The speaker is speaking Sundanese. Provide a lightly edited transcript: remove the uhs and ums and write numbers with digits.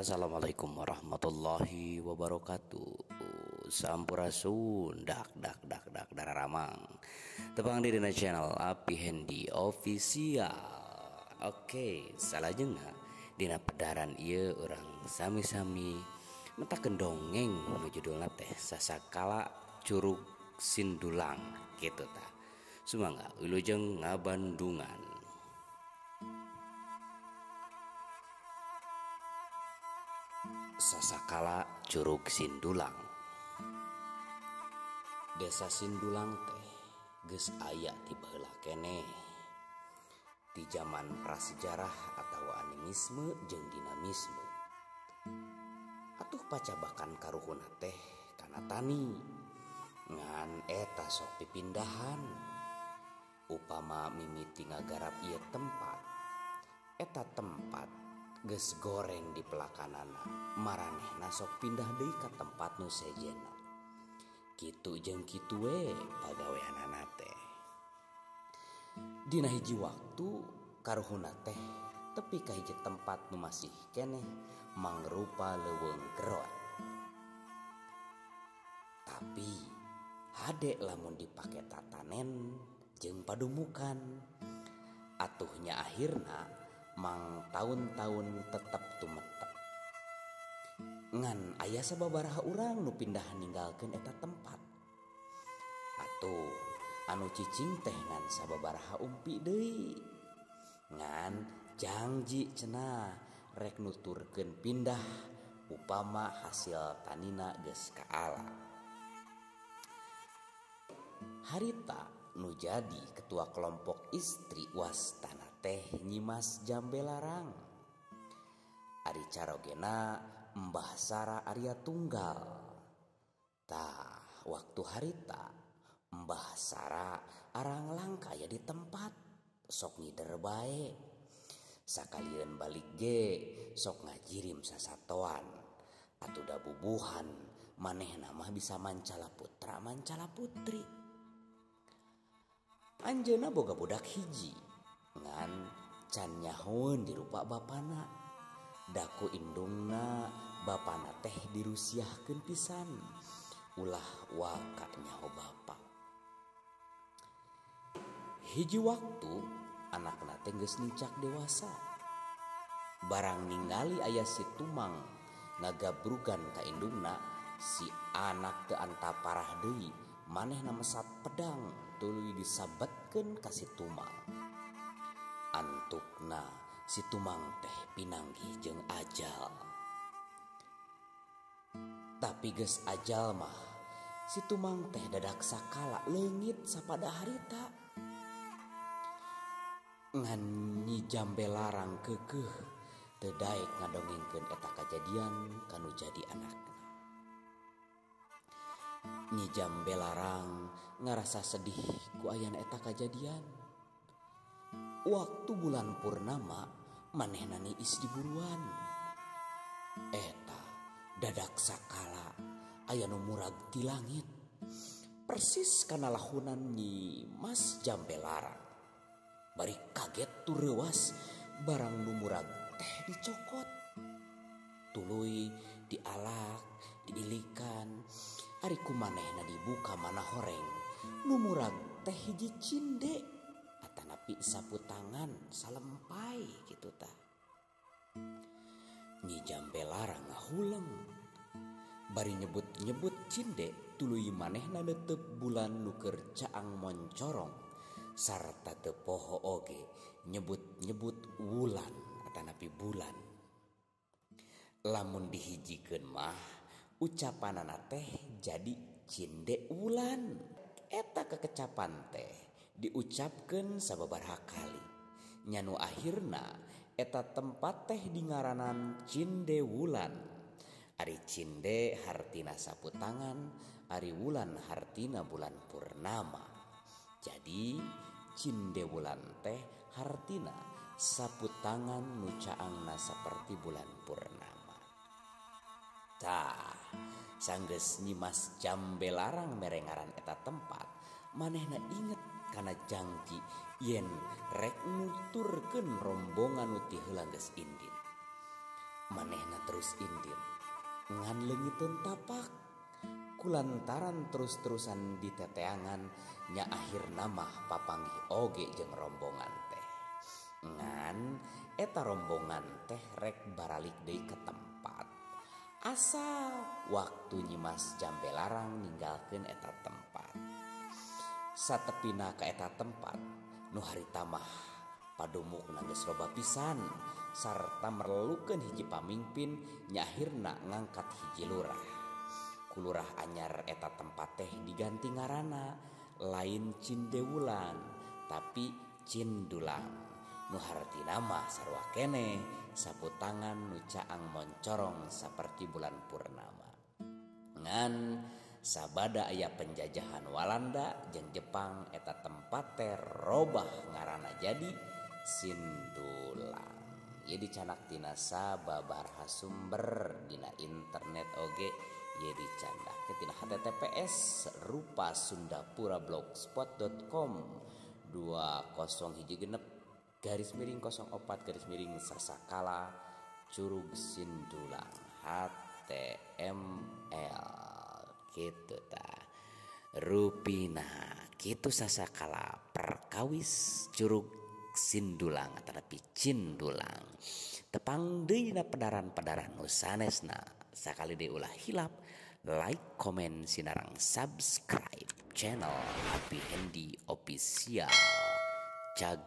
Assalamualaikum warahmatullahi wabarakatuh. Sampurasun dak dak dak dak dararamang. Tepang di dina channel Api Hendy Official. Oke, salah jenga dina pedaran ieu orang sami-sami mentakeun dongeng nu judulna teh Sasakala Curug Sindulang kitu tah. Sumangga wilujeng ngabandungan. Sasakala Curug Sindulang. Desa Sindulang teh geus aya ti baheula keneh. Di zaman prasejarah atawa animisme jeung dinamisme. Atuh pacabakan karuhuna teh kana tani. Ngan eta sok pipindahan. Upama mimiti ngagarap ieu tempat. Eta tempat geus goreng di pelakanana, maranehna sok pindah deui ka tempat nu sejenna. Kitu jeung kitu we pagaweanana teh. Dina hiji waktu karuhuna teh tepi ka hiji tempat nu masih keneh mangrupa leuweung gerot. Tapi hade lamun dipake tatanen jeung padumukan. Atuhnya akhirna mang tahun-tahun tetep tumetep. Ngan aya sababaraha urang nu pindah ninggalkeun eta tempat. Atuh anu cicing teh ngan sababaraha umpi deui. Ngan janji cenah rek nuturkeun pindah upama hasil tanina geus kaala. Harita nu jadi ketua kelompok istri wastana teh Nyimas Jambelarang. Ari carogena Mbah Sara Arya Tunggal. Tah waktu harita Mbah Sara arang langka aya di tempat sok ngider bae. Sakalieun balik ge sok ngajirim sasatoan. Atuh da bubuhan manehna mah bisa mancala putra mancala putri. Anjeuna boga budak hiji ngan can nyahoeun di rupa bapana. Daku indungna bapana teh dirusiahkeun pisan ulah waka nyaho bapa. Hiji waktu anakna teh geus nincak dewasa. Barang ningali aya si tumang ngagabrugan ka indungna, si anak teu anta parah deui manehna mesat pedang tuluy disabetkeun ka si tumang. Antukna si tumang teh pinanggih jeung ajal. Tapi geus ajal mah si tumang teh dadak sakala leungit sapada harita. Ngan Nyi Jambelarang keukeuh teu daek ngadongengkeun eta kajadian kanu jadi anakna. Nyi Jambelarang ngarasa sedih ku ayan eta kajadian. Waktu bulan purnama manehna niis di buruan. Eta dadak sakala aya nu murag ti langit. Persis kana lahunan Nyi Mas Jambelarang. Bari kaget tu reuwas barang nu murag teh dicokot. Tuluy dialak, diilikan. Ari kumanehna dibuka mana horeng nu murag teh hiji cinde atanapi sapu tangan salempai kitu tah. Nyi Jambelarang ngahuleng bari nyebut-nyebut cinde tuluy manehna neuteup bulan nu keur caang moncorong sarta teu poho oge nyebut-nyebut wulan atanapi bulan. Lamun dihijikeun mah ucapanana teh jadi cinde wulan. Eta kekecapan teh diucapkeun sababaraha kali. Nya nu akhirna eta tempat teh dingaranan Cinde Wulan. Ari cinde hartina sapu tangan, ari wulan hartina bulan purnama. Jadi Cinde Wulan teh hartina sapu tangan nu caangna saperti bulan purnama. Tah sanggeus Nyimas Jambelarang merengaran eta tempat, manehna inget kana janji yen rek nuturkeun rombongan nu ti heula geus indin. manehna terus indin ngan leungiteun tapak kulantaran terus-terusan diteteangan nya akhirna mah papanggih oge jeung rombongan teh ngan eta rombongan teh rek baralik deui ke tempat asa waktu nyimas jambe larang ninggalkeun eta tempat satepina ka eta tempat nu harita mah padumukna geus loba pisan sarta merlukeun hiji pamimpin nya akhirna ngangkat hiji lurah kulurah anyar eta tempat teh diganti ngaranna lain Cindewulan tapi Cindulang nu hartina mah sarua keneh saputangan nu caang moncorong saperti bulan purnama ngan sabada aya penjajahan Walanda jeung Jepang eta tempat teh robah ngaranna jadi Sindulang. Ieu dicanak tina sababaraha sumber dina internet oge ieu dicandakeun tina https://rupasundapura.blogspot.com 2016-04 sasakala curug Sindulang HTML kitu tah rupina kitu sasakala perkawis curug Sindulang atapi Cindulang tepang deui na padaran-padaran nu sanesna sakali deui ulah hilap like comment sinarang subscribe channel Happy Handy Official cag